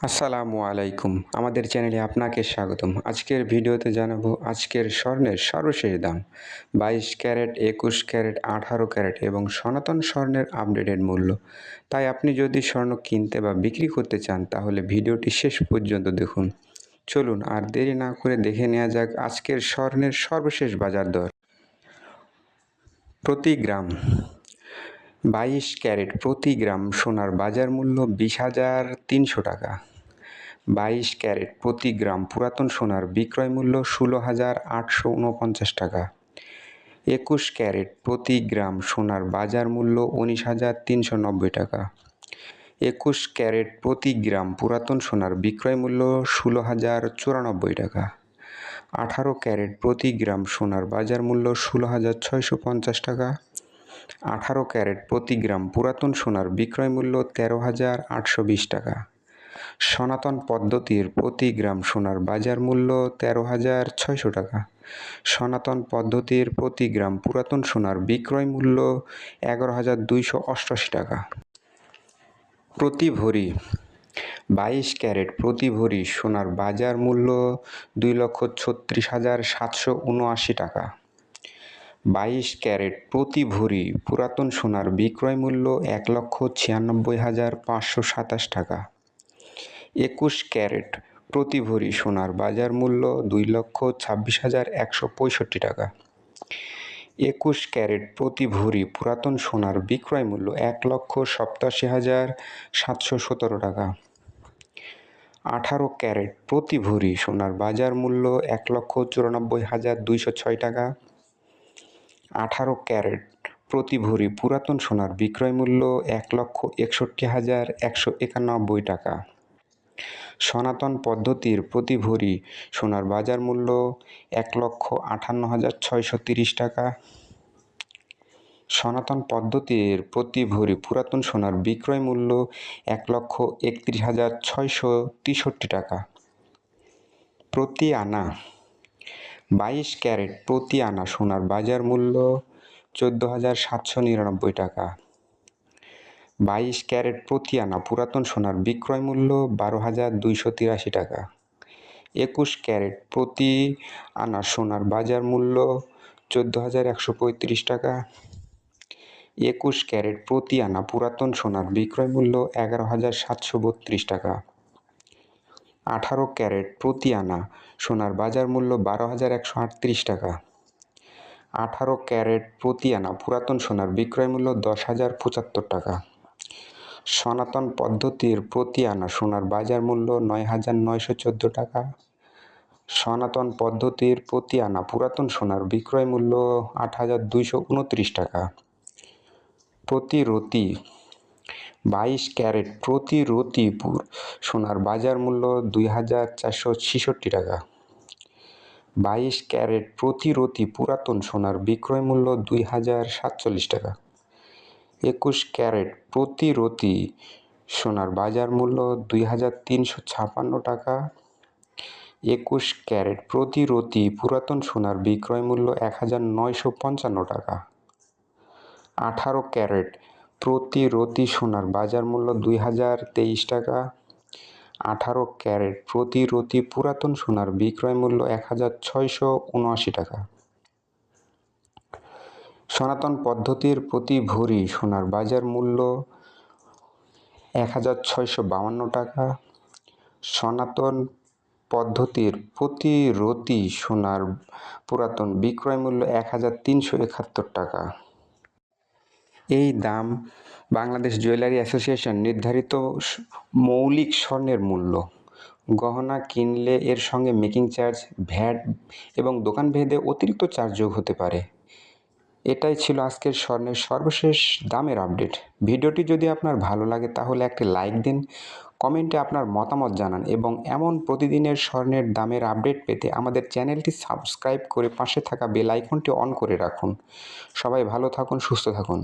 আসসালামু আলাইকুম। আমাদের চ্যানেলে আপনাকে স্বাগতম। আজকের ভিডিওতে জানাবো আজকের স্বর্ণের সর্বশেষ দাম। 22 ক্যারেট, 21 ক্যারেট, 18 ক্যারেট এবং সনাতন স্বর্ণের আপডেটেড মূল্য। তাই আপনি যদি স্বর্ণ কিনতে বা বিক্রি করতে চান তাহলে ভিডিওটি শেষ পর্যন্ত দেখুন। চলুন আর দেরি না করে দেখে নেওয়া যাক আজকের স্বর্ণের সর্বশেষ বাজার দর। প্রতি গ্রাম 22 ক্যারেট প্রতি গ্রাম সোনার বাজার মূল্য 20,300 টাকা। 22 ক্যারেট প্রতি গ্রাম পুরাতন সোনার বিক্রয় মূল্য 16,849 টাকা। 21 ক্যারেট প্রতি গ্রাম সোনার বাজার মূল্য 19,390 টাকা। 21 ক্যারেট প্রতি গ্রাম পুরাতন সোনার বিক্রয় মূল্য 16,094 টাকা। 18 ক্যারেট প্রতি গ্রাম সোনার বাজার মূল্য 16,650 টাকা। 18 ক্যারেট প্রতি গ্রাম পুরাতন সোনার বিক্রয় মূল্য 13,820 টাকা। সনাতন পদ্ধতির প্রতি গ্রাম সোনার বাজার মূল্য 13,600 টাকা। সনাতন পদ্ধতির প্রতি গ্রাম পুরাতন সোনার বিক্রয় মূল্য 11,288 টাকা। প্রতি ভরি 22 ক্যারেট প্রতি ভরি সোনার বাজার মূল্য 2,36,779 টাকা। 22 ক্যারেট প্রতি ভরি পুরাতন সোনার বিক্রয় মূল্য 1,96,527 টাকা। 21 ক্যারেট প্রতি ভরি সোনার বাজার মূল্য 2,26,165 টাকা। 21 ক্যারেট প্রতি ভরি পুরাতন সোনার বিক্রয় মূল্য 1,87,717 টাকা। 18 ক্যারেট প্রতি ভরি সোনার বাজার মূল্য 1,94,206 টাকা। 18 ক্যারেট প্রতি ভরি পুরাতন সোনার বিক্রয় মূল্য 1,61,191 টাকা। সনাতন পদ্ধতির প্রতি ভরি সোনার বাজার মূল্য 1,58,630 টাকা। সনাতন পদ্ধতির প্রতি ভরি পুরাতন সোনার বিক্রয় মূল্য 1,31,663 টাকা। প্রতি আনা 22 ক্যারেট প্রতি আনা সোনার বাজার মূল্য 14,799 টাকা। 22 ক্যারেট প্রতি আনা পুরাতন সোনার বিক্রয় মূল্য 12,283 টাকা। 21 ক্যারেট প্রতি আনা সোনার বাজার মূল্য 14,135 টাকা। 21 ক্যারেট প্রতি আনা পুরাতন সোনার বিক্রয় মূল্য 11,732 টাকা। 18 ক্যারেট প্রতি আনা সোনার বাজার মূল্য 12,138 টাকা। 18 ক্যারেট প্রতি আনা পুরাতন সোনার বিক্রয় মূল্য 10,075 টাকা। সনাতন পদ্ধতির প্রতি আনা সোনার বাজার মূল্য 9,914 টাকা। সনাতন পদ্ধতির প্রতি আনা পুরাতন সোনার বিক্রয় মূল্য 8,229 টাকা। প্রতি রতি 22 ক্যারেট প্রতি রতি সোনার বাজার মূল্য 2,466 টাকা। 22 ক্যারেট প্রতি রতি পুরাতন সোনার বিক্রয় মূল্য 2,047 টাকা। 21 ক্যারেট প্রতি রতি সোনার বাজার মূল্য 2,356 টাকা। 21 ক্যারেট প্রতি রতি পুরাতন সোনার বিক্রয় মূল্য 1,955 টাকা। 18 ক্যারেট প্রতি রতি সোনার বাজার মূল্য 2,023 টাকা। 18 ক্যারেট প্রতি রতি পুরাতন সোনার বিক্রয় মূল্য 1,679 টাকা। সনাতন পদ্ধতির প্রতি ভরি সোনার বাজার মূল্য 1,652 টাকা। সনাতন পদ্ধতির প্রতি রতি সোনার পুরাতন বিক্রয় মূল্য 1,371 টাকা। এই দাম বাংলাদেশ জুয়েলারি অ্যাসোসিয়েশন নির্ধারিত মৌলিক স্বর্ণের মূল্য। গহনা কিনলে এর সঙ্গে মেকিং চার্জ, ভ্যাট এবং দোকান ভেদে অতিরিক্ত চার্জ যোগ হতে পারে। এটাই ছিল আজকের স্বর্ণের সর্বশেষ দামের আপডেট। ভিডিওটি যদি আপনার ভালো লাগে তাহলে একটি লাইক দিন, কমেন্টে আপনার মতামত জানান এবং এমন প্রতিদিনের স্বর্ণের দামের আপডেট পেতে আমাদের চ্যানেলটি সাবস্ক্রাইব করে পাশে থাকা বেল আইকনটি অন করে রাখুন। সবাই ভালো থাকুন, সুস্থ থাকুন।